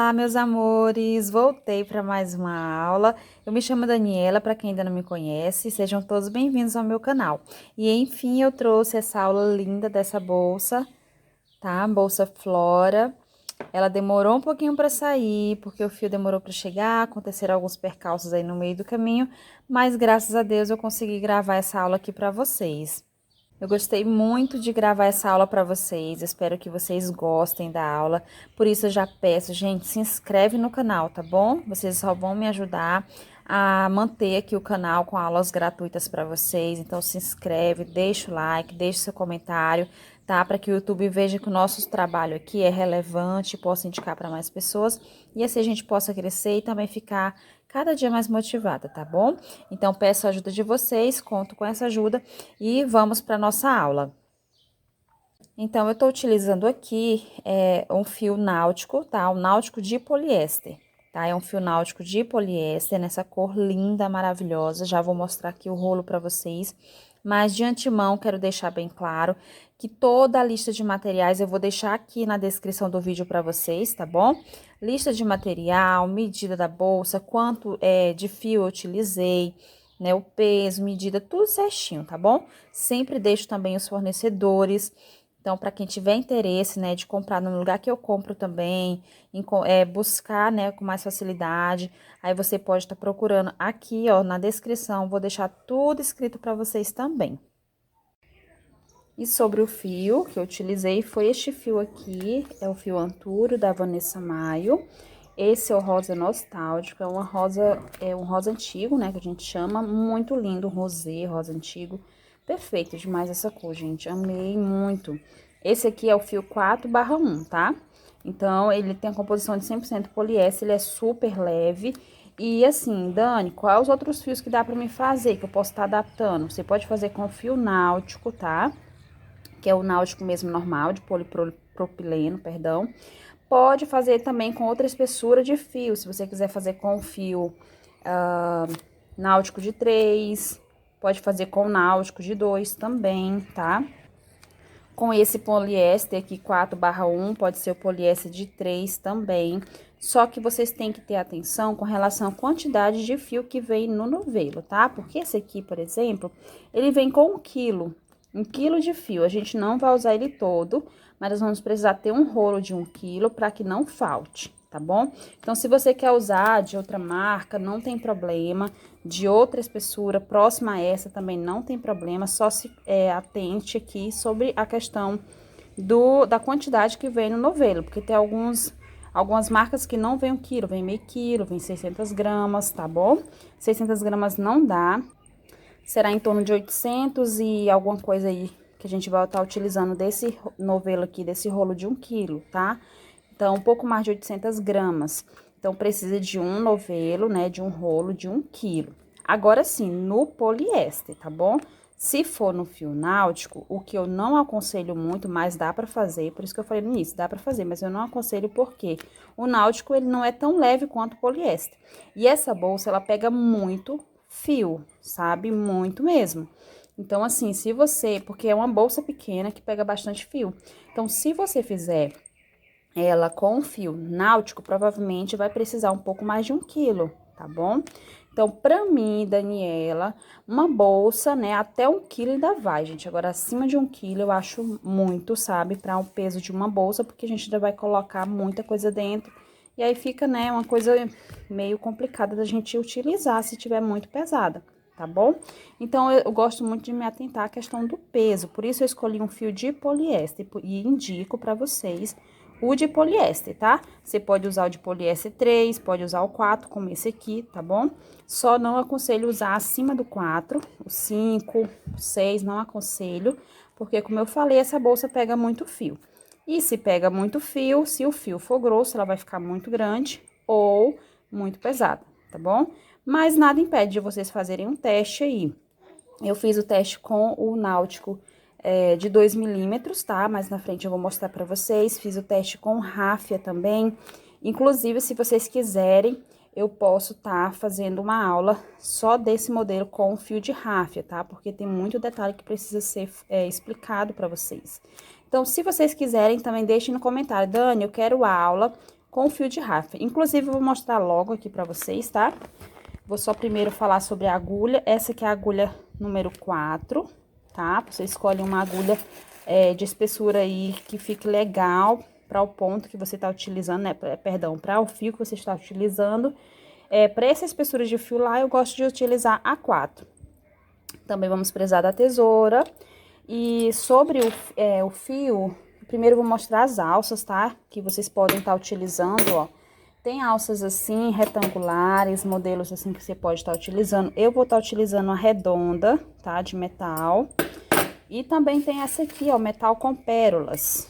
Olá, meus amores! Voltei para mais uma aula. Eu me chamo Daniela, para quem ainda não me conhece, sejam todos bem-vindos ao meu canal. E enfim, eu trouxe essa aula linda dessa bolsa, tá? Bolsa Flora. Ela demorou um pouquinho para sair, porque o fio demorou para chegar, aconteceram alguns percalços aí no meio do caminho, mas graças a Deus eu consegui gravar essa aula aqui para vocês. Eu gostei muito de gravar essa aula para vocês, espero que vocês gostem da aula. Por isso eu já peço, gente, se inscreve no canal, tá bom? Vocês só vão me ajudar a manter aqui o canal com aulas gratuitas para vocês. Então se inscreve, deixa o like, deixa seu comentário, tá? Para que o YouTube veja que o nosso trabalho aqui é relevante, possa indicar para mais pessoas e assim a gente possa crescer e também ficar cada dia mais motivada, tá bom? Então, peço a ajuda de vocês, conto com essa ajuda e vamos para nossa aula. Então, eu estou utilizando aqui um fio náutico, tá? Um náutico de poliéster, tá? É um fio náutico de poliéster nessa cor linda, maravilhosa. Já vou mostrar aqui o rolo para vocês. Mas de antemão, quero deixar bem claro que toda a lista de materiais eu vou deixar aqui na descrição do vídeo para vocês, tá bom? Lista de material, medida da bolsa, quanto de fio eu utilizei, né? O peso, medida, tudo certinho, tá bom? Sempre deixo também os fornecedores. Então, para quem tiver interesse, né, de comprar no lugar que eu compro também, buscar, né, com mais facilidade, aí você pode estar procurando aqui, ó, na descrição, vou deixar tudo escrito para vocês também. E sobre o fio que eu utilizei, foi este fio aqui, é o fio Anturo da Vanessa Maio. Esse é o rosa nostálgico, é um rosa antigo, né, que a gente chama, muito lindo, rosé, rosa antigo. Perfeito demais essa cor, gente, amei muito. Esse aqui é o fio 4/1, tá? Então, ele tem a composição de 100% poliéster, ele é super leve. E assim, Dani, quais os outros fios que dá pra me fazer, que eu posso estar adaptando? Você pode fazer com fio náutico, tá? Que é o náutico mesmo normal, de polipropileno, perdão. Pode fazer também com outra espessura de fio, se você quiser fazer com fio náutico de 3, pode fazer com náutico de 2 também, tá? Com esse poliéster aqui 4/1, pode ser o poliéster de 3 também. Só que vocês têm que ter atenção com relação à quantidade de fio que vem no novelo, tá? Porque esse aqui, por exemplo, ele vem com 1 quilo. 1 quilo de fio. A gente não vai usar ele todo, mas nós vamos precisar ter um rolo de 1 quilo para que não falte, tá bom? Então, se você quer usar de outra marca, não tem problema. De outra espessura, próxima a essa, também não tem problema. Só se atente aqui sobre a questão da quantidade que vem no novelo. Porque tem algumas marcas que não vem 1 quilo, vem meio quilo, vem 600 gramas, tá bom? 600 gramas não dá. Será em torno de 800 e alguma coisa aí que a gente vai estar utilizando desse novelo aqui, desse rolo de 1 quilo, tá? Então, um pouco mais de 800 gramas. Então, precisa de um novelo, né, de um rolo de 1 quilo. Agora sim, no poliéster, tá bom? Se for no fio náutico, o que eu não aconselho muito, mas dá pra fazer, por isso que eu falei no início, dá pra fazer, mas eu não aconselho porque o náutico, ele não é tão leve quanto o poliéster. E essa bolsa, ela pega muito fio, sabe? Muito mesmo. Então, assim, se você... Porque é uma bolsa pequena que pega bastante fio. Então, se você fizer ela com fio náutico, provavelmente vai precisar um pouco mais de 1 quilo, tá bom? Então, pra mim, Daniela, uma bolsa, né, até 1 quilo ainda vai, gente. Agora, acima de 1 quilo eu acho muito, sabe, para o peso de uma bolsa, porque a gente ainda vai colocar muita coisa dentro. E aí fica, né, uma coisa meio complicada da gente utilizar se tiver muito pesada, tá bom? Então, eu gosto muito de me atentar à questão do peso, por isso eu escolhi um fio de poliéster e indico para vocês o de poliéster, tá? Você pode usar o de poliéster 3, pode usar o 4, como esse aqui, tá bom? Só não aconselho usar acima do 4, o 5, o 6, não aconselho, porque, como eu falei, essa bolsa pega muito fio. E se pega muito fio, se o fio for grosso, ela vai ficar muito grande ou muito pesada, tá bom? Mas nada impede de vocês fazerem um teste aí. Eu fiz o teste com o náutico de 2 milímetros, tá? Mais na frente eu vou mostrar pra vocês. Fiz o teste com ráfia também. Inclusive, se vocês quiserem, eu posso estar fazendo uma aula só desse modelo com o fio de ráfia, tá? Porque tem muito detalhe que precisa ser explicado pra vocês. Então, se vocês quiserem, também deixem no comentário. Dani, eu quero aula com o fio de ráfia. Inclusive, eu vou mostrar logo aqui pra vocês, tá? Vou só primeiro falar sobre a agulha. Essa aqui é a agulha número 4, tá? Você escolhe uma agulha de espessura aí que fique legal para o ponto que você tá utilizando, né? Perdão, para o fio que você está utilizando. Para essa espessura de fio lá, eu gosto de utilizar a 4. Também vamos precisar da tesoura. E sobre o fio, primeiro eu vou mostrar as alças, tá? Que vocês podem estar utilizando, ó. Tem alças assim, retangulares, modelos assim que você pode estar utilizando. Eu vou estar utilizando a redonda, tá? De metal. E também tem essa aqui, ó, metal com pérolas,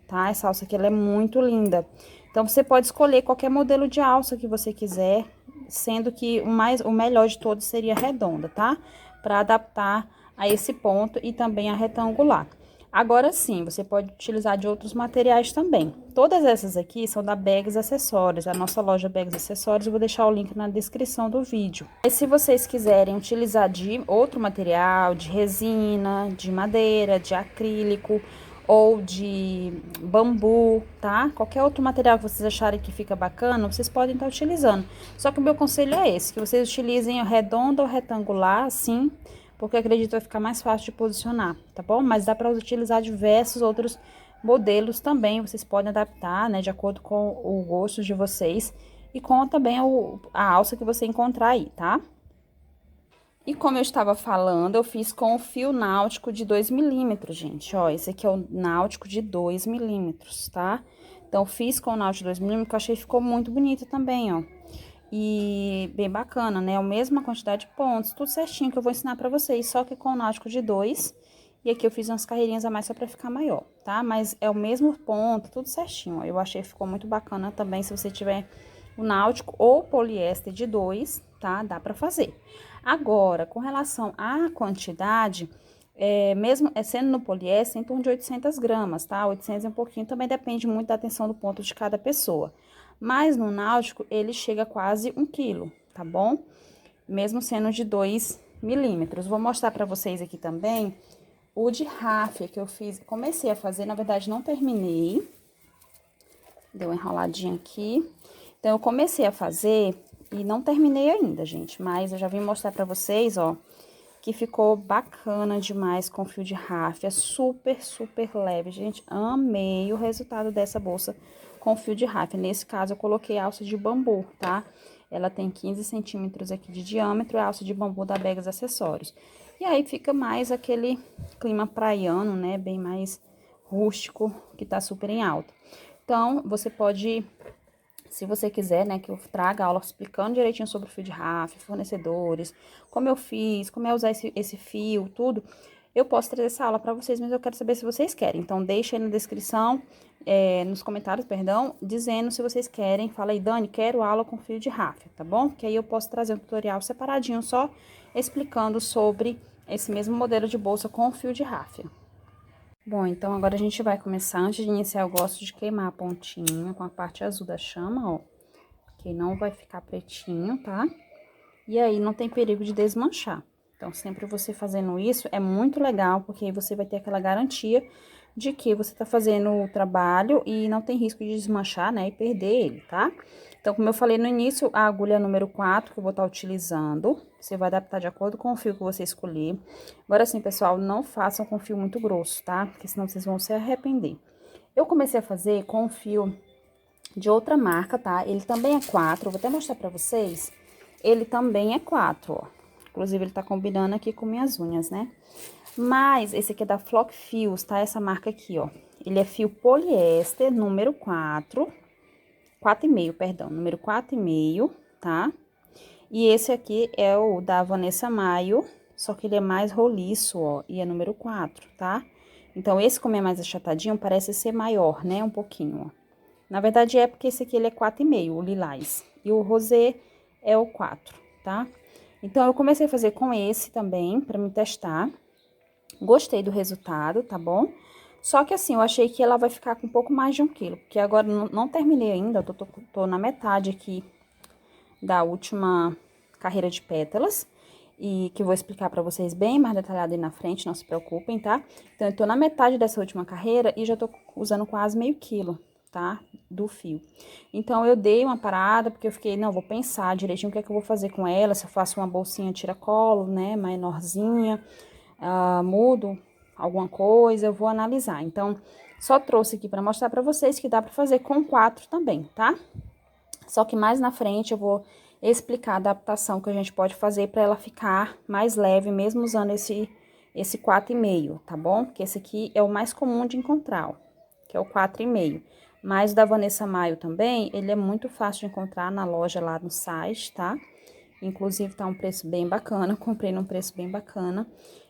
tá? Essa alça aqui, ela é muito linda. Então, você pode escolher qualquer modelo de alça que você quiser, sendo que o melhor de todos seria a redonda, tá? Para adaptar a esse ponto e também a retangular. Agora sim, você pode utilizar de outros materiais também. Todas essas aqui são da Bags Acessórios, a nossa loja Bags Acessórios, eu vou deixar o link na descrição do vídeo. E se vocês quiserem utilizar de outro material, de resina, de madeira, de acrílico ou de bambu, tá? Qualquer outro material que vocês acharem que fica bacana, vocês podem estar utilizando. Só que o meu conselho é esse, que vocês utilizem a redonda ou retangular, assim, porque eu acredito que vai ficar mais fácil de posicionar, tá bom? Mas dá para utilizar diversos outros modelos também, vocês podem adaptar, né, de acordo com o gosto de vocês e com também a alça que você encontrar aí, tá? E como eu estava falando, eu fiz com o fio náutico de 2 milímetros, gente, ó, esse aqui é o náutico de 2 milímetros, tá? Então, fiz com o náutico de 2 milímetros, que eu achei que ficou muito bonito também, ó. E bem bacana, né? A mesma quantidade de pontos, tudo certinho que eu vou ensinar pra vocês, só que com o náutico de 2. E aqui eu fiz umas carreirinhas a mais só pra ficar maior, tá? Mas é o mesmo ponto, tudo certinho, ó. Eu achei que ficou muito bacana também, se você tiver o náutico ou poliéster de 2, tá? Dá pra fazer. Agora, com relação à quantidade, mesmo sendo no poliéster, em torno de 800 gramas, tá? 800 e um pouquinho, também depende muito da atenção do ponto de cada pessoa. Mas no náutico, ele chega a quase 1 quilo, tá bom? Mesmo sendo de 2 milímetros. Vou mostrar pra vocês aqui também o de ráfia que eu fiz. Comecei a fazer, na verdade, não terminei. Deu uma enroladinha aqui. Então, eu comecei a fazer e não terminei ainda, gente. Mas eu já vim mostrar pra vocês, ó, que ficou bacana demais com fio de ráfia. Super, super leve, gente. Amei o resultado dessa bolsa com fio de ráfia. Nesse caso, eu coloquei alça de bambu, tá? Ela tem 15 centímetros aqui de diâmetro, é alça de bambu da Bags Acessórios. E aí, fica mais aquele clima praiano, né? Bem mais rústico, que tá super em alta. Então, você pode, se você quiser, né, que eu traga aula explicando direitinho sobre o fio de ráfia, fornecedores, como eu fiz, como é usar esse fio, tudo, eu posso trazer essa aula pra vocês, mas eu quero saber se vocês querem. Então, deixa aí na descrição, nos comentários, perdão, dizendo se vocês querem. Fala aí, Dani, quero aula com fio de ráfia, tá bom? Que aí eu posso trazer um tutorial separadinho, só explicando sobre esse mesmo modelo de bolsa com fio de ráfia. Bom, então agora a gente vai começar. Antes de iniciar, eu gosto de queimar a pontinha com a parte azul da chama, ó. Que não vai ficar pretinho, tá? E aí não tem perigo de desmanchar. Então, sempre você fazendo isso é muito legal, porque aí você vai ter aquela garantia de que você tá fazendo o trabalho e não tem risco de desmanchar, né, e perder ele, tá? Então, como eu falei no início, a agulha número 4 que eu vou estar utilizando, você vai adaptar de acordo com o fio que você escolher. Agora sim, pessoal, não façam com fio muito grosso, tá? Porque senão vocês vão se arrepender. Eu comecei a fazer com fio de outra marca, tá? Ele também é 4, eu vou até mostrar pra vocês. Ele também é 4, ó. Inclusive, ele tá combinando aqui com minhas unhas, né? Mas esse aqui é da Flock Fios, tá? Essa marca aqui, ó. Ele é fio poliéster, número 4. 4,5, perdão. Número 4,5, tá? E esse aqui é o da Vanessa Maio, só que ele é mais roliço, ó. E é número 4, tá? Então, esse, como é mais achatadinho, parece ser maior, né? Um pouquinho, ó. Na verdade, é porque esse aqui ele é 4,5, o lilás. E o rosé é o 4, tá? Então, eu comecei a fazer com esse também, pra me testar. Gostei do resultado, tá bom? Só que assim, eu achei que ela vai ficar com um pouco mais de 1 quilo. Porque agora não terminei ainda, eu tô na metade aqui da última carreira de pétalas. E que eu vou explicar pra vocês bem mais detalhado aí na frente, não se preocupem, tá? Então, eu tô na metade dessa última carreira e já tô usando quase meio quilo, tá? Do fio. Então, eu dei uma parada, porque eu fiquei, não, vou pensar direitinho o que é que eu vou fazer com ela, se eu faço uma bolsinha tiracolo, né, menorzinha, mudo alguma coisa, eu vou analisar. Então, só trouxe aqui pra mostrar pra vocês que dá pra fazer com 4 também, tá? Só que mais na frente eu vou explicar a adaptação que a gente pode fazer pra ela ficar mais leve, mesmo usando esse 4,5, tá bom? Porque esse aqui é o mais comum de encontrar, ó, que é o 4,5. Mas o da Vanessa Maio também, ele é muito fácil de encontrar na loja lá no site, tá? Inclusive tá um preço bem bacana, comprei num preço bem bacana.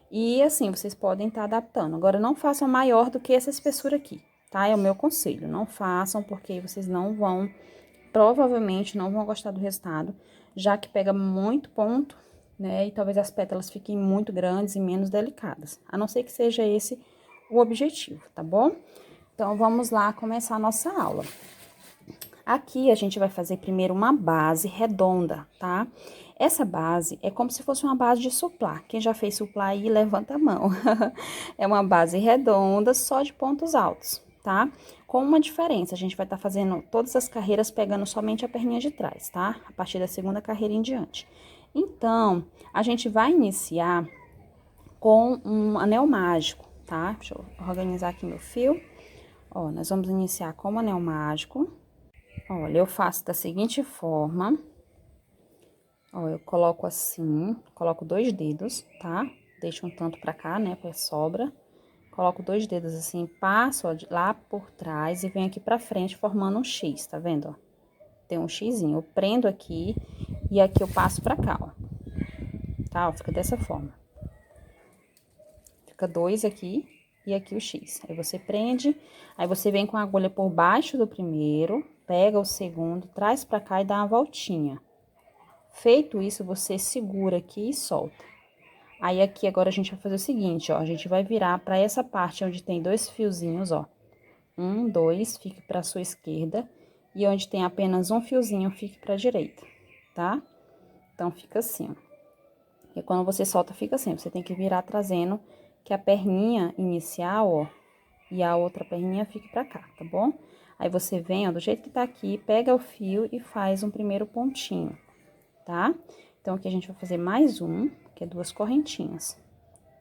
E assim, vocês podem estar adaptando. Agora, não façam maior do que essa espessura aqui, tá? É o meu conselho, não façam, porque vocês não vão, provavelmente não vão gostar do resultado, já que pega muito ponto, né? E talvez as pétalas fiquem muito grandes e menos delicadas, a não ser que seja esse o objetivo, tá bom? Então, vamos lá começar a nossa aula. Aqui, a gente vai fazer primeiro uma base redonda, tá? Essa base é como se fosse uma base de suplá. Quem já fez suplá aí, levanta a mão. É uma base redonda, só de pontos altos, tá? Com uma diferença, a gente vai estar fazendo todas as carreiras pegando somente a perninha de trás, tá? A partir da segunda carreira em diante. Então, a gente vai iniciar com um anel mágico, tá? Deixa eu organizar aqui meu fio. Ó, nós vamos iniciar com um anel mágico. Olha, eu faço da seguinte forma. Ó, eu coloco assim, coloco 2 dedos, tá? Deixo um tanto pra cá, né, pra sobra. Coloco 2 dedos assim, passo, ó, lá por trás e venho aqui pra frente formando um X, tá vendo, ó? Tem um xizinho, eu prendo aqui e aqui eu passo pra cá, ó. Tá? Ó, fica dessa forma. Fica 2 aqui e aqui o X. Aí você prende, aí você vem com a agulha por baixo do primeiro, pega o segundo, traz pra cá e dá uma voltinha. Feito isso, você segura aqui e solta. Aí, aqui agora a gente vai fazer o seguinte, ó, a gente vai virar pra essa parte onde tem 2 fiozinhos, ó. 1, 2, fique pra sua esquerda, e onde tem apenas um fiozinho, fique pra direita, tá? Então, fica assim, ó. E quando você solta, fica assim, você tem que virar trazendo que a perninha inicial, ó, e a outra perninha fique pra cá, tá bom? Aí, você vem, ó, do jeito que tá aqui, pega o fio e faz um primeiro pontinho, tá? Então, aqui a gente vai fazer mais um, que é 2 correntinhas,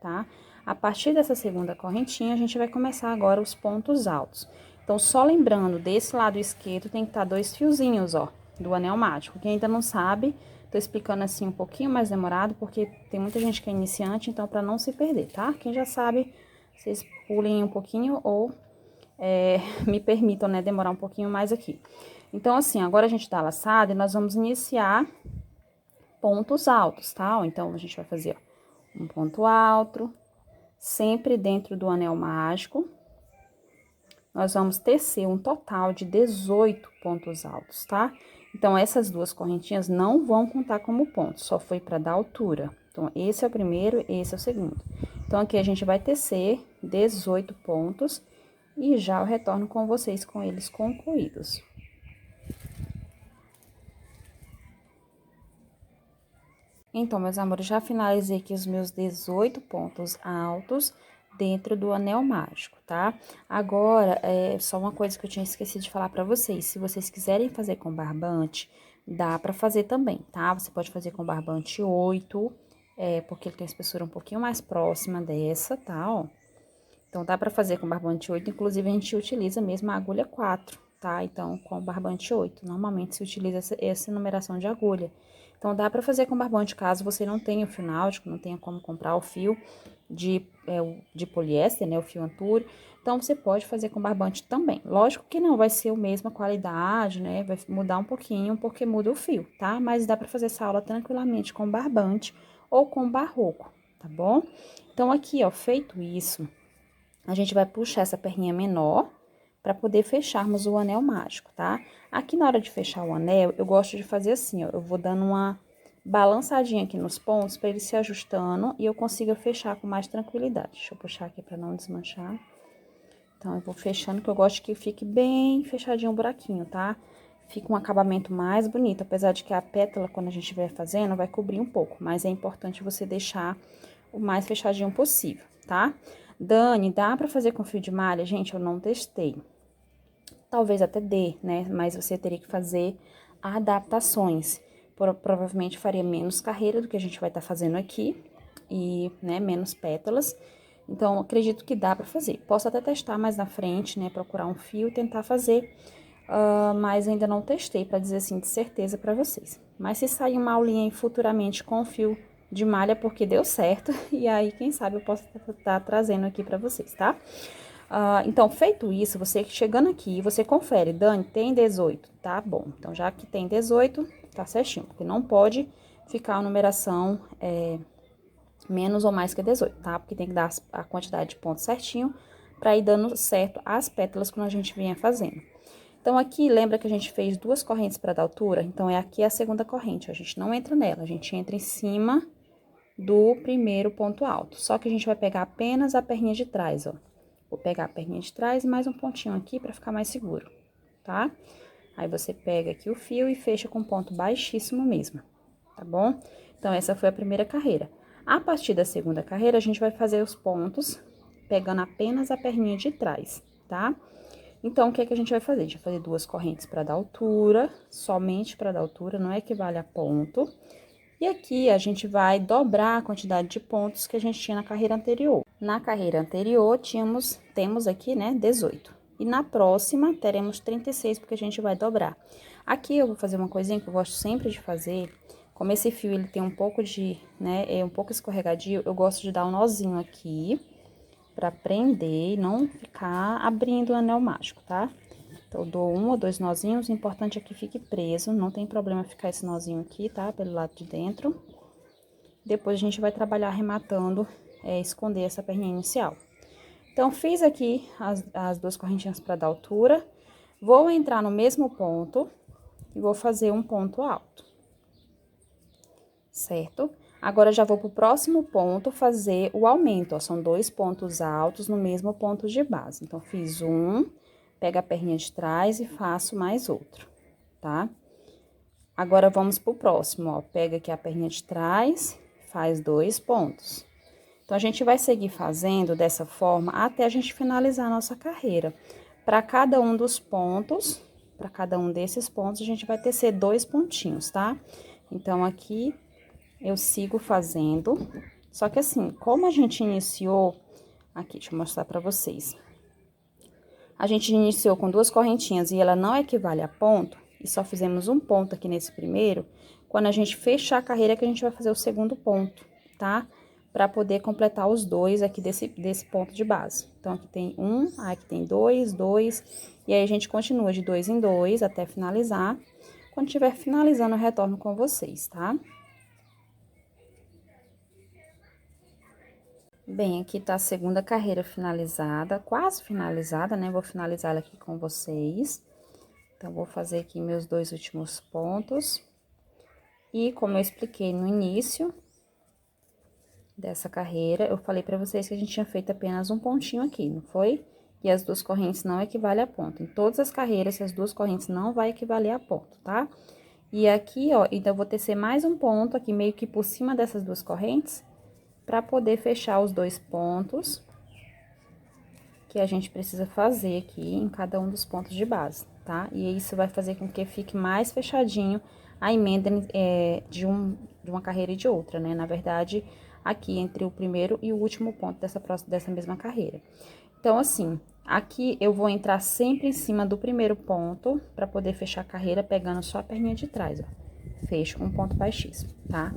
tá? A partir dessa segunda correntinha, a gente vai começar agora os pontos altos. Então, só lembrando, desse lado esquerdo tem que estar 2 fiozinhos, ó, do anel mágico. Quem ainda não sabe, tô explicando assim um pouquinho mais demorado, porque tem muita gente que é iniciante, então, pra não se perder, tá? Quem já sabe, vocês pulem um pouquinho ou me permitam, né, demorar um pouquinho mais aqui. Então, assim, agora a gente tá laçado e nós vamos iniciar pontos altos, tá? Então, a gente vai fazer, ó, um ponto alto, sempre dentro do anel mágico. Nós vamos tecer um total de 18 pontos altos, tá? Então, essas 2 correntinhas não vão contar como ponto, só foi para dar altura. Então, esse é o primeiro, esse é o segundo. Então, aqui a gente vai tecer 18 pontos e já eu retorno com vocês com eles concluídos. Então, meus amores, já finalizei aqui os meus 18 pontos altos dentro do anel mágico, tá? Agora, só uma coisa que eu tinha esquecido de falar pra vocês. Se vocês quiserem fazer com barbante, dá pra fazer também, tá? Você pode fazer com barbante 8, porque ele tem a espessura um pouquinho mais próxima dessa, tá? Ó. Então, dá pra fazer com barbante 8, inclusive a gente utiliza mesmo a agulha 4, tá? Então, com barbante 8, normalmente se utiliza essa numeração de agulha. Então, dá pra fazer com barbante, caso você não tenha o fio náutico, não tenha como comprar o fio de poliéster, né, o fio Anture. Então, você pode fazer com barbante também. Lógico que não vai ser a mesma qualidade, né, vai mudar um pouquinho, porque muda o fio, tá? Mas dá pra fazer essa aula tranquilamente com barbante ou com barroco, tá bom? Então, aqui, ó, feito isso, a gente vai puxar essa perninha menor para poder fecharmos o anel mágico, tá? Aqui na hora de fechar o anel, eu gosto de fazer assim, ó, eu vou dando uma balançadinha aqui nos pontos para ele se ajustando e eu consiga fechar com mais tranquilidade. Deixa eu puxar aqui para não desmanchar. Então, eu vou fechando, que eu gosto que fique bem fechadinho o buraquinho, tá? Fica um acabamento mais bonito, apesar de que a pétala, quando a gente estiver fazendo, vai cobrir um pouco, mas é importante você deixar o mais fechadinho possível, tá? Dani, dá pra fazer com fio de malha? Gente, eu não testei, talvez até dê, né? Mas você teria que fazer adaptações. Provavelmente faria menos carreira do que a gente vai estar fazendo aqui e, né, menos pétalas. Então, acredito que dá pra fazer. Posso até testar mais na frente, né, procurar um fio e tentar fazer, mas ainda não testei pra dizer assim de certeza pra vocês. Mas se sair uma aulinha aí futuramente com fio de malha, porque deu certo, e aí, quem sabe, eu posso estar trazendo aqui pra vocês, tá? Então, feito isso, você chegando aqui, você confere, Dani, tem 18, tá bom. Então, já que tem 18, tá certinho, porque não pode ficar a numeração menos ou mais que 18, tá? Porque tem que dar a quantidade de pontos certinho pra ir dando certo as pétalas quando a gente vinha fazendo. Então, aqui, lembra que a gente fez 2 correntes para dar altura? Então, aqui a segunda corrente, a gente não entra nela, a gente entra em cima do primeiro ponto alto. Só que a gente vai pegar apenas a perninha de trás, ó. Vou pegar a perninha de trás e mais um pontinho aqui pra ficar mais seguro, tá? Aí, você pega aqui o fio e fecha com ponto baixíssimo mesmo, tá bom? Então, essa foi a primeira carreira. A partir da segunda carreira, a gente vai fazer os pontos pegando apenas a perninha de trás, tá? Então, o que é que a gente vai fazer? A gente vai fazer 2 correntes para dar altura, somente para dar altura, não equivale a ponto. E aqui, a gente vai dobrar a quantidade de pontos que a gente tinha na carreira anterior. Na carreira anterior, temos aqui, né, 18. E na próxima, teremos 36, porque a gente vai dobrar. Aqui, eu vou fazer uma coisinha que eu gosto sempre de fazer. Como esse fio, ele tem um pouco de, né, é um pouco escorregadio, eu gosto de dar um nozinho aqui pra prender e não ficar abrindo o anel mágico, tá? Então, eu dou 1 ou 2 nozinhos, o importante é que fique preso, não tem problema ficar esse nozinho aqui, tá? Pelo lado de dentro. Depois, a gente vai trabalhar arrematando, esconder essa perninha inicial. Então, fiz aqui as 2 correntinhas pra dar altura. Vou entrar no mesmo ponto e vou fazer um ponto alto. Certo? Agora, já vou pro próximo ponto fazer o aumento, ó. São 2 pontos altos no mesmo ponto de base. Então, fiz um, pego a perninha de trás e faço mais outro, tá? Agora, vamos pro próximo, ó. Pega aqui a perninha de trás, faz 2 pontos. Então, a gente vai seguir fazendo dessa forma até a gente finalizar a nossa carreira. Para cada um dos pontos, para cada um desses pontos, a gente vai tecer 2 pontinhos, tá? Então, aqui eu sigo fazendo, só que assim, como a gente iniciou, aqui, deixa eu mostrar pra vocês. A gente iniciou com 2 correntinhas e ela não equivale a ponto, e só fizemos um ponto aqui nesse primeiro, quando a gente fechar a carreira que a gente vai fazer o segundo ponto, tá? Pra poder completar os 2 aqui desse ponto de base. Então, aqui tem 1, aqui tem 2, 2, e aí a gente continua de 2 em 2 até finalizar. Quando estiver finalizando, eu retorno com vocês, tá? Bem, aqui tá a segunda carreira finalizada, quase finalizada, né? Vou finalizar ela aqui com vocês. Então, vou fazer aqui meus 2 últimos pontos. E como eu expliquei no início dessa carreira, eu falei pra vocês que a gente tinha feito apenas um pontinho aqui, não foi? E as 2 correntes não equivalem a ponto. Em todas as carreiras, as 2 correntes não vai equivaler a ponto, tá? E aqui, ó, então, eu vou tecer mais um ponto aqui, meio que por cima dessas 2 correntes, para poder fechar os 2 pontos que a gente precisa fazer aqui em cada um dos pontos de base, tá? E isso vai fazer com que fique mais fechadinho a emenda de uma carreira e de outra, né? Na verdade, aqui entre o primeiro e o último ponto dessa mesma carreira. Então, assim, aqui eu vou entrar sempre em cima do primeiro ponto para poder fechar a carreira pegando só a perninha de trás, ó. Fecho com um ponto baixíssimo, tá?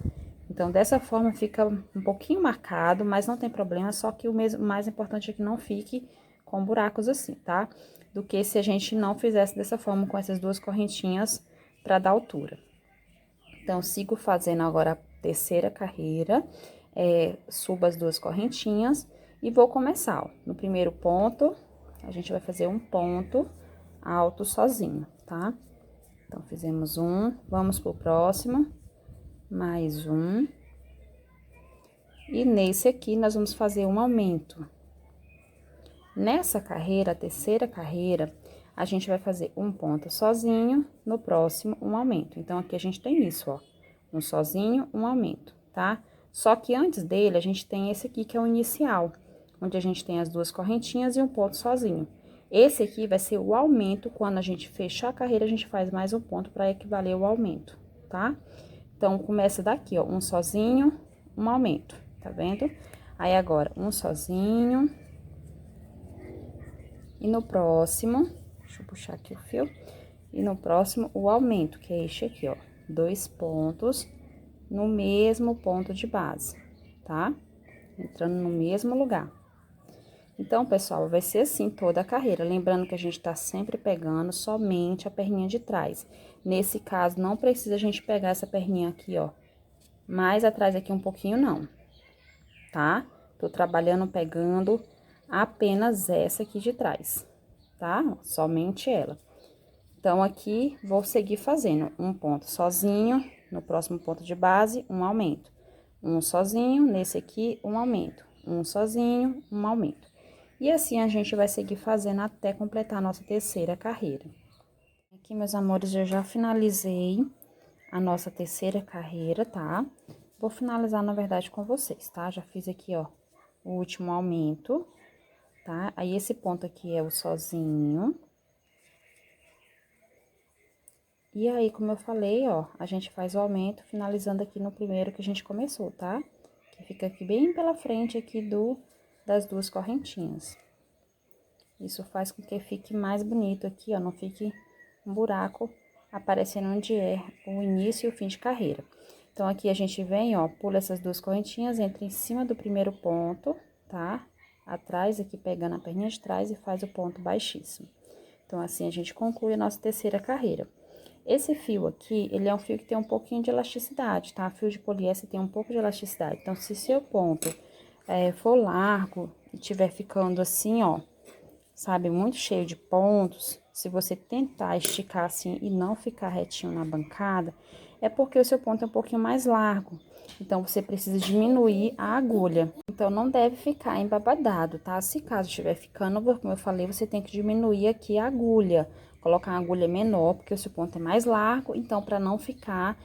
Então, dessa forma fica um pouquinho marcado, mas não tem problema, só que o mais importante é que não fique com buracos assim, tá? Do que se a gente não fizesse dessa forma, com essas 2 correntinhas para dar altura. Então, sigo fazendo agora a terceira carreira, subo as 2 correntinhas e vou começar, ó. No primeiro ponto, a gente vai fazer um ponto alto sozinho, tá? Então, fizemos um, vamos pro próximo, mais um. E nesse aqui, nós vamos fazer um aumento. Nessa carreira, a terceira carreira, a gente vai fazer um ponto sozinho, no próximo, um aumento. Então, aqui a gente tem isso, ó, um sozinho, um aumento, tá? Só que antes dele, a gente tem esse aqui, que é o inicial, onde a gente tem as 2 correntinhas e um ponto sozinho. Esse aqui vai ser o aumento, quando a gente fechar a carreira, a gente faz mais um ponto para equivaler o aumento, tá? Então, começa daqui, ó, um sozinho, um aumento, tá vendo? Aí, agora, um sozinho. E no próximo, deixa eu puxar aqui o fio. E no próximo, o aumento, que é este aqui, ó, 2 pontos no mesmo ponto de base, tá? Entrando no mesmo lugar. Então, pessoal, vai ser assim toda a carreira. Lembrando que a gente tá sempre pegando somente a perninha de trás. Nesse caso, não precisa a gente pegar essa perninha aqui, ó, mais atrás aqui um pouquinho, não, tá? Tô trabalhando pegando apenas essa aqui de trás, tá? Somente ela. Então, aqui, vou seguir fazendo um ponto sozinho, no próximo ponto de base, um aumento. Um sozinho, nesse aqui, um aumento. Um sozinho, um aumento. E assim, a gente vai seguir fazendo até completar a nossa terceira carreira. Aqui, meus amores, eu já finalizei a nossa terceira carreira, tá? Vou finalizar, na verdade, com vocês, tá? Já fiz aqui, ó, o último aumento, tá? Aí, esse ponto aqui é o sozinho. E aí, como eu falei, ó, a gente faz o aumento finalizando aqui no primeiro que a gente começou, tá? Que fica aqui bem pela frente aqui das duas correntinhas. Isso faz com que fique mais bonito aqui, ó, não fique um buraco aparecendo onde é o início e o fim de carreira. Então, aqui a gente vem, ó, pula essas duas correntinhas, entra em cima do primeiro ponto, tá? Atrás, aqui pegando a perninha de trás e faz o ponto baixíssimo. Então, assim, a gente conclui a nossa terceira carreira. Esse fio aqui, ele é um fio que tem um pouquinho de elasticidade, tá? Fio de poliéster tem um pouco de elasticidade. Então, se seu ponto for largo e tiver ficando assim, ó, sabe, muito cheio de pontos, se você tentar esticar assim e não ficar retinho na bancada, é porque o seu ponto é um pouquinho mais largo. Então, você precisa diminuir a agulha. Então, não deve ficar embabadado, tá? Se caso estiver ficando, como eu falei, você tem que diminuir aqui a agulha. Colocar uma agulha menor, porque o seu ponto é mais largo, então, para não ficar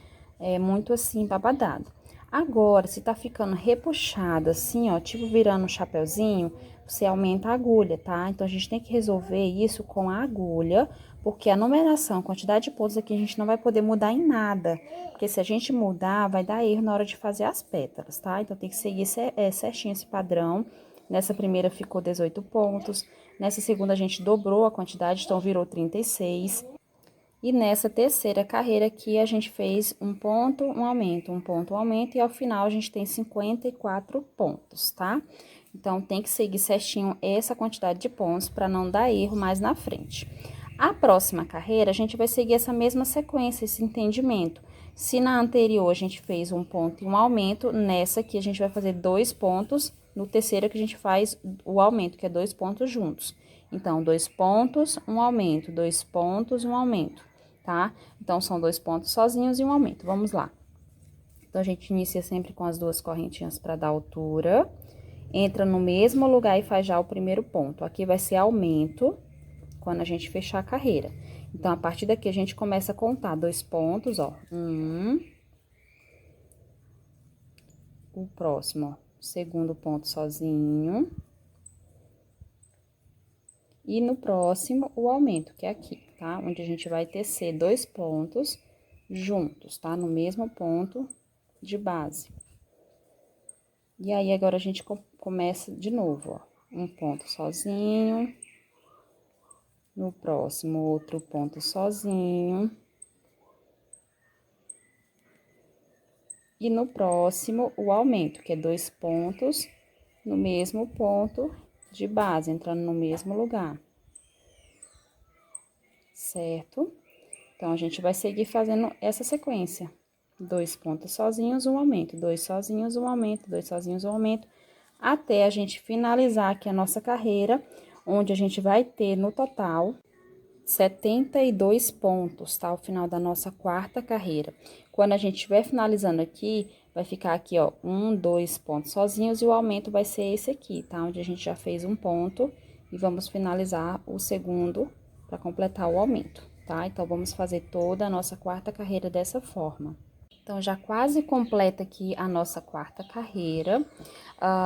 muito assim embabadado. Agora, se tá ficando repuxado assim, ó, tipo virando um chapeuzinho, você aumenta a agulha, tá? Então, a gente tem que resolver isso com a agulha, porque a numeração, a quantidade de pontos aqui, a gente não vai poder mudar em nada. Porque se a gente mudar, vai dar erro na hora de fazer as pétalas, tá? Então, tem que seguir certinho esse padrão. Nessa primeira ficou 18 pontos. Nessa segunda, a gente dobrou a quantidade, então virou 36. E nessa terceira carreira aqui, a gente fez um ponto, um aumento, um ponto, um aumento, e ao final a gente tem 54 pontos, tá? Então, tem que seguir certinho essa quantidade de pontos para não dar erro mais na frente. A próxima carreira, a gente vai seguir essa mesma sequência, esse entendimento. Se na anterior a gente fez um ponto e um aumento, nessa aqui a gente vai fazer 2 pontos, no terceiro que a gente faz o aumento, que é 2 pontos juntos. Então, 2 pontos, um aumento, 2 pontos, um aumento, tá? Então, são 2 pontos sozinhos e um aumento. Vamos lá. Então, a gente inicia sempre com as duas correntinhas para dar altura. Entra no mesmo lugar e faz já o primeiro ponto. Aqui vai ser aumento quando a gente fechar a carreira. Então, a partir daqui, a gente começa a contar 2 pontos, ó. O próximo, ó, segundo ponto sozinho. E no próximo, o aumento, que é aqui, tá? Onde a gente vai tecer 2 pontos juntos, tá? No mesmo ponto de base. E aí, agora, a gente começa de novo, ó. Um ponto sozinho. No próximo, outro ponto sozinho. E no próximo, o aumento, que é 2 pontos no mesmo ponto de base, entrando no mesmo lugar. Certo? Então, a gente vai seguir fazendo essa sequência. 2 pontos sozinhos, um aumento, 2 sozinhos, um aumento, 2 sozinhos, um aumento, até a gente finalizar aqui a nossa carreira, onde a gente vai ter no total 72 pontos, tá? Ao final da nossa quarta carreira. Quando a gente estiver finalizando aqui, vai ficar aqui, ó, 1, 2 pontos sozinhos e o aumento vai ser esse aqui, tá? Onde a gente já fez um ponto e vamos finalizar o segundo para completar o aumento, tá? Então, vamos fazer toda a nossa quarta carreira dessa forma. Então, já quase completa aqui a nossa quarta carreira.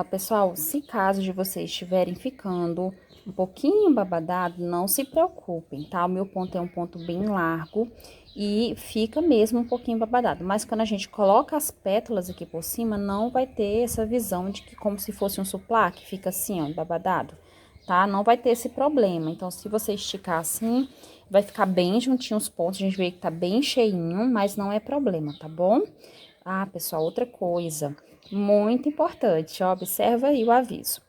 Pessoal, se caso de vocês estiverem ficando um pouquinho babadado, não se preocupem, tá? O meu ponto é um ponto bem largo e fica mesmo um pouquinho babadado. Mas quando a gente coloca as pétalas aqui por cima, não vai ter essa visão de que como se fosse um suplá, que fica assim, ó, babadado, tá? Não vai ter esse problema. Então, se você esticar assim, vai ficar bem juntinho os pontos. A gente vê que tá bem cheinho, mas não é problema, tá bom? Ah, pessoal, outra coisa muito importante, ó, observa aí o aviso.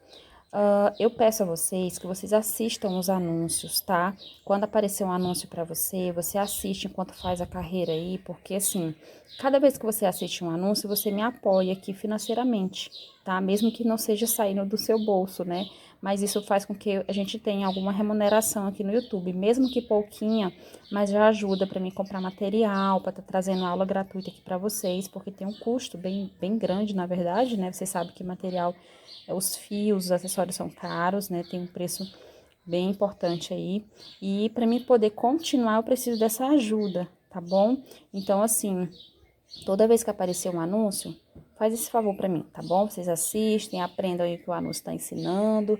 Eu peço a vocês que vocês assistam os anúncios, tá? Quando aparecer um anúncio para você, você assiste enquanto faz a carreira aí, porque assim, cada vez que você assiste um anúncio, você me apoia aqui financeiramente, tá? Mesmo que não seja saindo do seu bolso, né? Mas isso faz com que a gente tenha alguma remuneração aqui no YouTube, mesmo que pouquinha, mas já ajuda para mim comprar material, para estar trazendo aula gratuita aqui para vocês, porque tem um custo bem grande, na verdade, né? Você sabe que material, os fios, os acessórios são caros, né? Tem um preço bem importante aí. E para mim poder continuar, eu preciso dessa ajuda, tá bom? Então, assim, toda vez que aparecer um anúncio, faz esse favor para mim, tá bom? Vocês assistem, aprendam aí o que o anúncio está ensinando.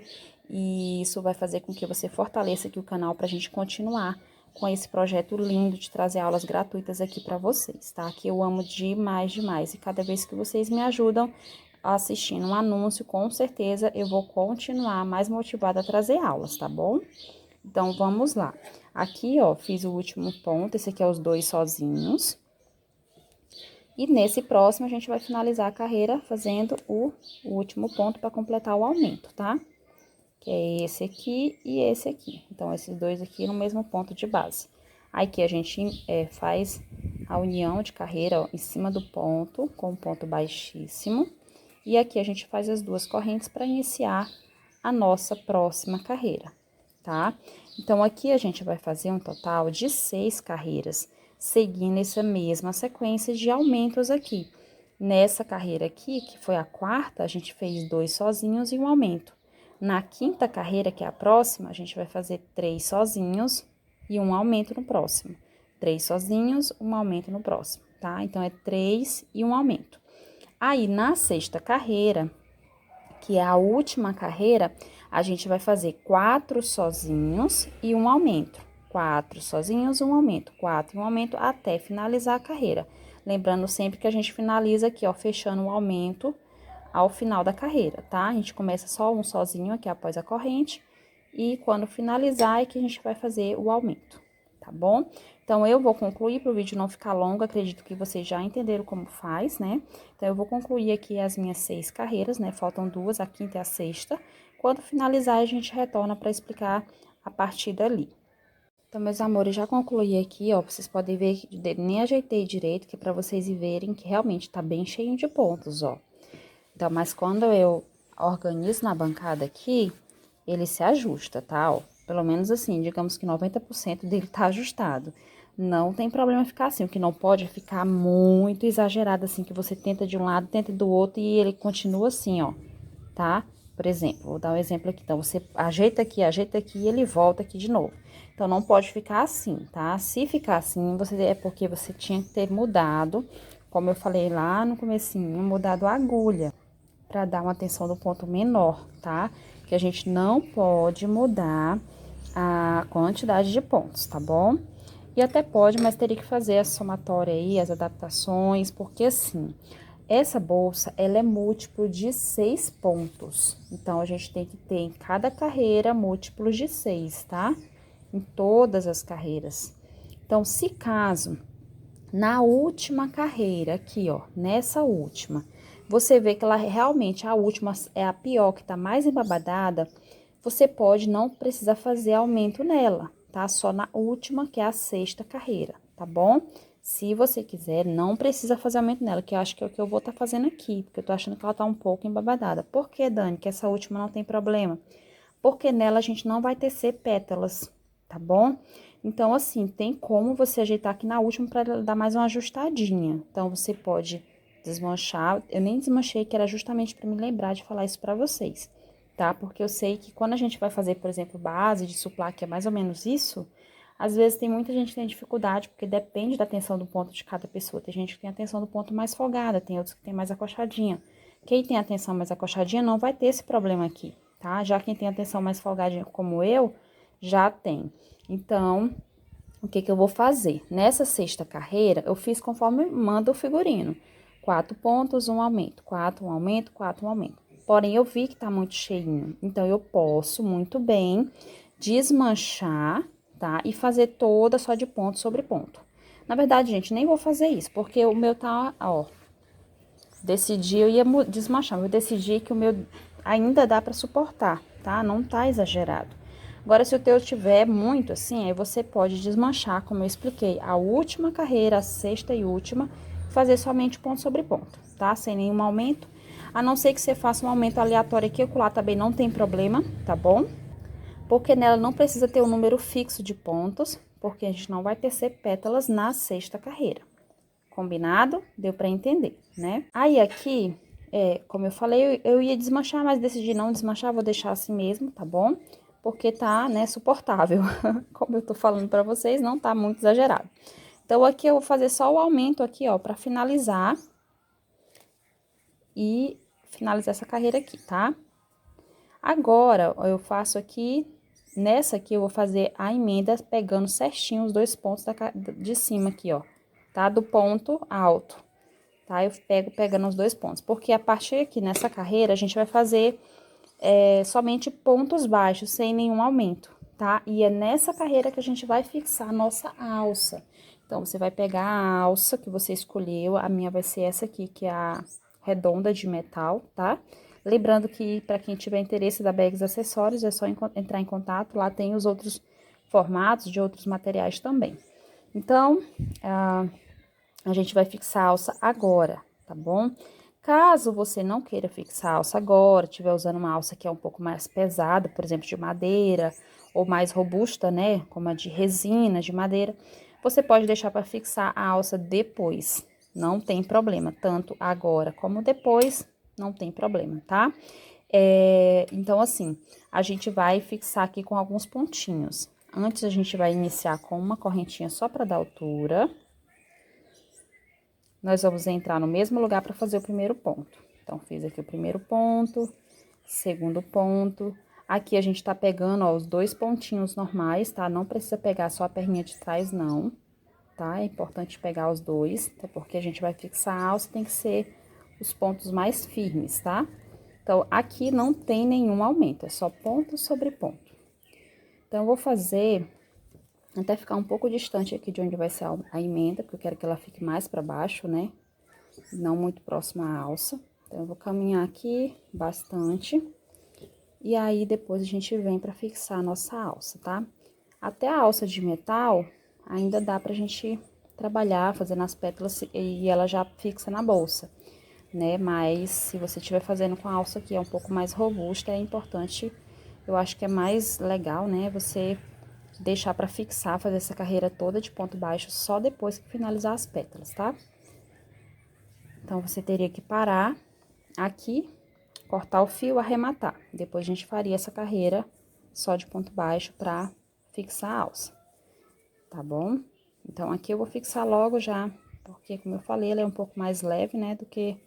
E isso vai fazer com que você fortaleça aqui o canal para a gente continuar com esse projeto lindo de trazer aulas gratuitas aqui para vocês, tá? Que eu amo demais, demais. E cada vez que vocês me ajudam assistindo um anúncio, com certeza eu vou continuar mais motivada a trazer aulas, tá bom? Então, vamos lá. Aqui, ó, fiz o último ponto, esse aqui é os dois sozinhos. E nesse próximo, a gente vai finalizar a carreira fazendo o último ponto para completar o aumento, tá? Que é esse aqui e esse aqui. Então, esses dois aqui no mesmo ponto de base. Aí, aqui a gente faz a união de carreira, ó, em cima do ponto, com um ponto baixíssimo. E aqui a gente faz as duas correntes para iniciar a nossa próxima carreira, tá? Então, aqui a gente vai fazer um total de 6 carreiras, seguindo essa mesma sequência de aumentos aqui. Nessa carreira aqui, que foi a quarta, a gente fez 2 sozinhos e um aumento. Na quinta carreira, que é a próxima, a gente vai fazer 3 sozinhos e um aumento no próximo. 3 sozinhos, um aumento no próximo, tá? Então, é 3 e um aumento. Aí, na sexta carreira, que é a última carreira, a gente vai fazer 4 sozinhos e um aumento. 4 sozinhos, um aumento. 4 e um aumento até finalizar a carreira. Lembrando sempre que a gente finaliza aqui, ó, fechando o aumento ao final da carreira, tá? A gente começa só um sozinho aqui após a corrente e quando finalizar é que a gente vai fazer o aumento, tá bom? Então, eu vou concluir para o vídeo não ficar longo, acredito que vocês já entenderam como faz, né? Então, eu vou concluir aqui as minhas 6 carreiras, né? Faltam 2, a quinta e a sexta. Quando finalizar, a gente retorna para explicar a partir dali. Então, meus amores, já concluí aqui, ó, vocês podem ver que nem ajeitei direito, que é para vocês verem que realmente tá bem cheio de pontos, ó. Então, mas quando eu organizo na bancada aqui, ele se ajusta, tá? Ó, pelo menos assim, digamos que 90% dele tá ajustado. Não tem problema ficar assim, o que não pode é ficar muito exagerado assim, que você tenta de um lado, tenta do outro e ele continua assim, ó, tá? Por exemplo, vou dar um exemplo aqui. Então, você ajeita aqui e ele volta aqui de novo. Então, não pode ficar assim, tá? Se ficar assim, é porque você tinha que ter mudado, como eu falei lá no comecinho, mudado a agulha para dar uma tensão do ponto menor, tá? Que a gente não pode mudar a quantidade de pontos, tá bom? E até pode, mas teria que fazer a somatória aí, as adaptações, porque assim, essa bolsa, ela é múltiplo de 6 pontos. Então, a gente tem que ter em cada carreira múltiplos de 6, tá? Em todas as carreiras. Então, se caso na última carreira, aqui, ó, nessa última, você vê que ela realmente, a última é a pior, que tá mais embabadada, você pode não precisar fazer aumento nela, tá? Só na última, que é a sexta carreira, tá bom? Se você quiser, não precisa fazer aumento nela, que eu acho que é o que eu vou estar fazendo aqui, porque eu tô achando que ela tá um pouco embabadada. Por que, Dani, que essa última não tem problema? Porque nela a gente não vai tecer pétalas, tá bom? Então, assim, tem como você ajeitar aqui na última para dar mais uma ajustadinha. Então, você pode desmanchar. Eu nem desmanchei, que era justamente para me lembrar de falar isso para vocês, tá? Porque eu sei que quando a gente vai fazer, por exemplo, base de suplá, que é mais ou menos isso, às vezes tem muita gente que tem dificuldade, porque depende da tensão do ponto de cada pessoa. Tem gente que tem a tensão do ponto mais folgada, tem outros que tem mais acochadinha. Quem tem a tensão mais acochadinha não vai ter esse problema aqui, tá? Já quem tem atenção mais folgadinha como eu, já tem. Então, o que que eu vou fazer? Nessa sexta carreira, eu fiz conforme manda o figurino. 4 pontos, um aumento. 4, um aumento, 4, um aumento. Porém, eu vi que tá muito cheinho. Então, eu posso muito bem desmanchar, tá? E fazer toda só de ponto sobre ponto. Na verdade, gente, nem vou fazer isso, porque o meu tá, ó. Decidi, eu ia desmanchar, eu decidi que o meu ainda dá pra suportar, tá? Não tá exagerado. Agora, se o teu tiver muito assim, aí você pode desmanchar, como eu expliquei, a última carreira, a sexta e última, fazer somente ponto sobre ponto, tá? Sem nenhum aumento. A não ser que você faça um aumento aleatório aqui, ocular também não tem problema, tá bom? Porque nela não precisa ter um número fixo de pontos, porque a gente não vai tecer pétalas na sexta carreira. Combinado? Deu pra entender, né? Aí aqui, como eu falei, eu ia desmanchar, mas decidi não desmanchar, vou deixar assim mesmo, tá bom? Porque tá, né, suportável. Como eu tô falando pra vocês, não tá muito exagerado. Então, aqui eu vou fazer só o aumento aqui, ó, pra finalizar. E finalizar essa carreira aqui, tá? Agora, eu faço aqui, nessa aqui eu vou fazer a emenda pegando certinho os 2 pontos de cima aqui, ó, tá? Do ponto alto, tá? Eu pegando os 2 pontos, porque a partir aqui nessa carreira a gente vai fazer somente pontos baixos, sem nenhum aumento, tá? E é nessa carreira que a gente vai fixar a nossa alça. Então, você vai pegar a alça que você escolheu, a minha vai ser essa aqui, que é a redonda de metal, tá? Lembrando que, para quem tiver interesse da Bags Acessórios, é só entrar em contato, lá tem os outros formatos de outros materiais também. Então, a gente vai fixar a alça agora, tá bom? Caso você não queira fixar a alça agora, estiver usando uma alça que é um pouco mais pesada, por exemplo, de madeira, ou mais robusta, né, como a de resina, de madeira, você pode deixar para fixar a alça depois, não tem problema, tanto agora como depois, não tem problema, tá? Então, assim, a gente vai fixar aqui com alguns pontinhos. Antes, a gente vai iniciar com uma correntinha só para dar altura. Nós vamos entrar no mesmo lugar para fazer o primeiro ponto. Então, fiz aqui o primeiro ponto, segundo ponto. Aqui a gente tá pegando, ó, os 2 pontinhos normais, tá? Não precisa pegar só a perninha de trás, não, tá? É importante pegar os 2, até porque a gente vai fixar a alça, tem que ser os pontos mais firmes, tá? Então, aqui não tem nenhum aumento, é só ponto sobre ponto. Então, eu vou fazer até ficar um pouco distante aqui de onde vai ser a emenda, porque eu quero que ela fique mais para baixo, né? Não muito próxima à alça. Então, eu vou caminhar aqui bastante. E aí, depois a gente vem pra fixar a nossa alça, tá? Até a alça de metal, ainda dá pra gente trabalhar, fazendo as pétalas e ela já fixa na bolsa, né? Mas, se você estiver fazendo com a alça que é um pouco mais robusta, é importante, eu acho que é mais legal, né? Você deixar pra fixar, fazer essa carreira toda de ponto baixo só depois que finalizar as pétalas, tá? Então, você teria que parar aqui, cortar o fio, arrematar. Depois a gente faria essa carreira só de ponto baixo pra fixar a alça, tá bom? Então, aqui eu vou fixar logo já, porque, como eu falei, ela é um pouco mais leve, né, do que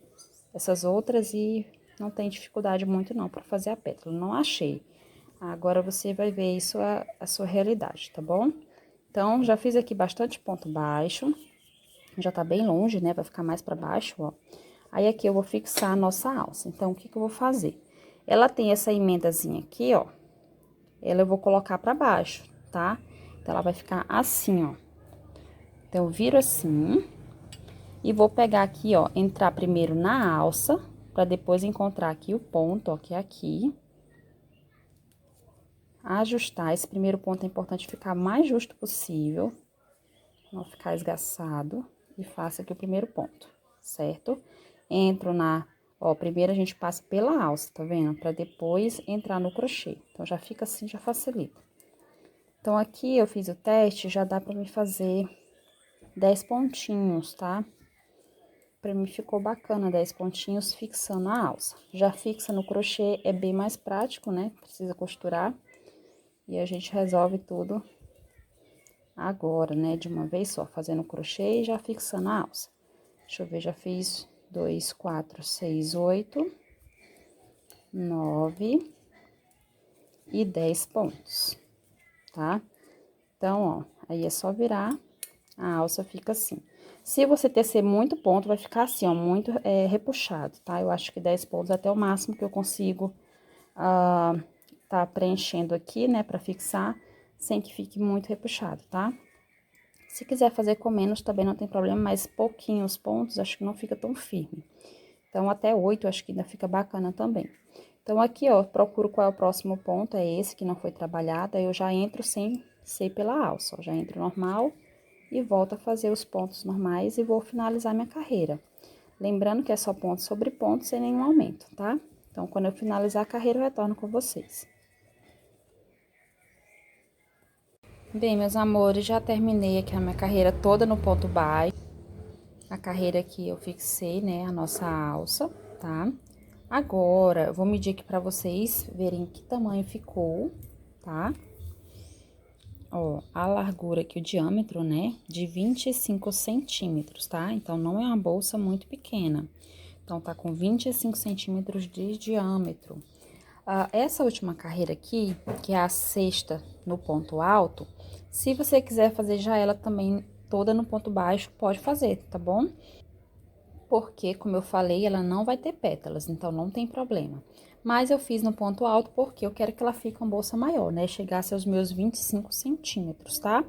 essas outras e não tem dificuldade muito não pra fazer a pétala. Não achei. Agora, você vai ver isso a sua realidade, tá bom? Então, já fiz aqui bastante ponto baixo. Já tá bem longe, né? Vai ficar mais pra baixo, ó. Aí, aqui eu vou fixar a nossa alça. Então, o que que eu vou fazer? Ela tem essa emendazinha aqui, ó. Ela eu vou colocar pra baixo, tá? Então, ela vai ficar assim, ó. Então, eu viro assim. E vou pegar aqui, ó, entrar primeiro na alça, pra depois encontrar aqui o ponto, ó, que é aqui. Ajustar. Esse primeiro ponto é importante ficar mais justo possível. Não ficar esgaçado. E faço aqui o primeiro ponto, certo? Entro ó, primeiro a gente passa pela alça, tá vendo? Pra depois entrar no crochê. Então, já fica assim, já facilita. Então, aqui eu fiz o teste, já dá pra me fazer 10 pontinhos, tá? Pra mim ficou bacana 10 pontinhos fixando a alça. Já fixa no crochê, é bem mais prático, né? Precisa costurar. E a gente resolve tudo agora, né? De uma vez só, fazendo crochê e já fixando a alça. Deixa eu ver, já fiz 2, 4, 6, 8, 9, e 10 pontos, tá? Então, ó, aí é só virar, a alça fica assim. Se você tecer muito ponto, vai ficar assim, ó, muito repuxado, tá? Eu acho que 10 pontos é até o máximo que eu consigo tá preenchendo aqui, né, pra fixar, sem que fique muito repuxado, tá? Se quiser fazer com menos, também não tem problema, mas pouquinhos pontos, acho que não fica tão firme. Então, até 8, acho que ainda fica bacana também. Então, aqui, ó, procuro qual é o próximo ponto, é esse que não foi trabalhado, aí eu já entro sem ser pela alça, ó, já entro normal e volto a fazer os pontos normais e vou finalizar minha carreira. Lembrando que é só ponto sobre ponto, sem nenhum aumento, tá? Então, quando eu finalizar a carreira, eu retorno com vocês. Bem, meus amores, já terminei aqui a minha carreira toda no ponto baixo. A carreira aqui eu fixei, né, a nossa alça, tá? Agora, eu vou medir aqui pra vocês verem que tamanho ficou, tá? Ó, a largura aqui, o diâmetro, né, de 25 centímetros, tá? Então, não é uma bolsa muito pequena. Então, tá com 25 centímetros de diâmetro. Essa última carreira aqui, que é a sexta no ponto alto, se você quiser fazer já ela também toda no ponto baixo, pode fazer, tá bom? Porque, como eu falei, ela não vai ter pétalas, então não tem problema. Mas eu fiz no ponto alto porque eu quero que ela fique uma bolsa maior, né? Chegasse aos meus 25 centímetros, tá?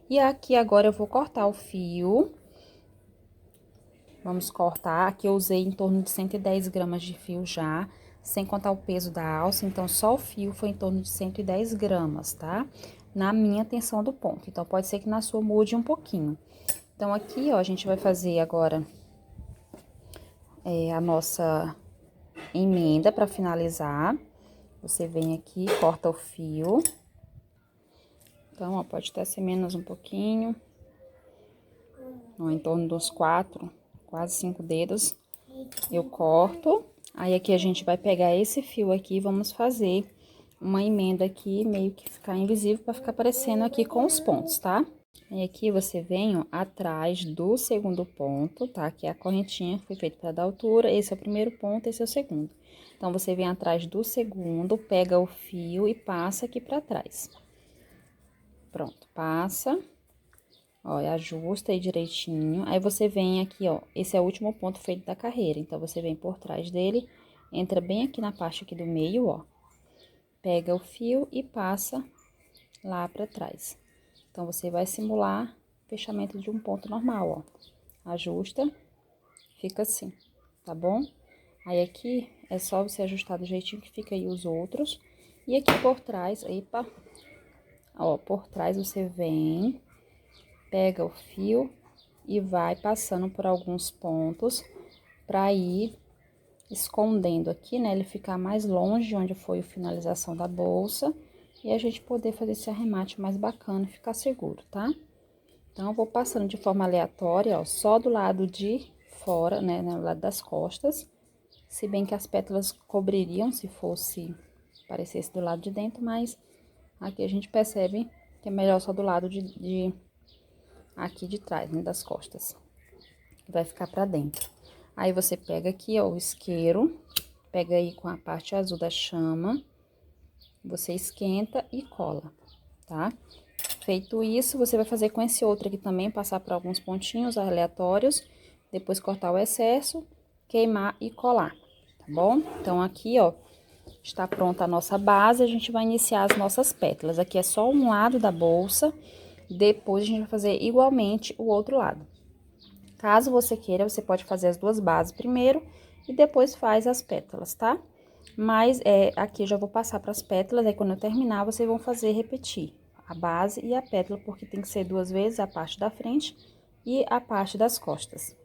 E aqui agora eu vou cortar o fio. Vamos cortar. Aqui eu usei em torno de 110 gramas de fio já, sem contar o peso da alça. Então, só o fio foi em torno de 110 gramas, tá? Na minha tensão do ponto. Então, pode ser que na sua mude um pouquinho. Então, aqui, ó, a gente vai fazer agora a nossa emenda para finalizar. Você vem aqui, corta o fio. Então, ó, pode até ser menos um pouquinho. Ó, em torno dos 4, quase 5 dedos. Eu corto. Aí, aqui a gente vai pegar esse fio aqui e vamos fazer uma emenda aqui, meio que ficar invisível, para ficar aparecendo aqui com os pontos, tá? Aí, aqui você vem, ó, atrás do segundo ponto, tá? Que é a correntinha foi feita para dar altura. Esse é o primeiro ponto, esse é o segundo. Então, você vem atrás do segundo, pega o fio e passa aqui pra trás. Pronto, passa. Ó, e ajusta aí direitinho. Aí, você vem aqui, ó, esse é o último ponto feito da carreira. Então, você vem por trás dele, entra bem aqui na parte aqui do meio, ó. Pega o fio e passa lá pra trás. Então, você vai simular fechamento de um ponto normal, ó. Ajusta, fica assim, tá bom? Aí, aqui, é só você ajustar do jeitinho que fica aí os outros. E aqui por trás, epa, ó, por trás você vem, pega o fio e vai passando por alguns pontos pra ir escondendo aqui, né? Ele ficar mais longe de onde foi a finalização da bolsa. E a gente poder fazer esse arremate mais bacana e ficar seguro, tá? Então, eu vou passando de forma aleatória, ó, só do lado de fora, né, no lado das costas. Se bem que as pétalas cobririam se fosse, parecesse do lado de dentro, mas aqui a gente percebe que é melhor só do lado aqui de trás, né, das costas. Vai ficar pra dentro. Aí, você pega aqui, ó, o isqueiro, pega aí com a parte azul da chama, você esquenta e cola, tá? Feito isso, você vai fazer com esse outro aqui também, passar por alguns pontinhos aleatórios, depois cortar o excesso, queimar e colar, tá bom? Então, aqui, ó, está pronta a nossa base, a gente vai iniciar as nossas pétalas. Aqui é só um lado da bolsa, depois a gente vai fazer igualmente o outro lado. Caso você queira, você pode fazer as duas bases primeiro e depois faz as pétalas, tá? Mas, aqui eu já vou passar para as pétalas, aí quando eu terminar, vocês vão fazer repetir a base e a pétala, porque tem que ser duas vezes a parte da frente e a parte das costas.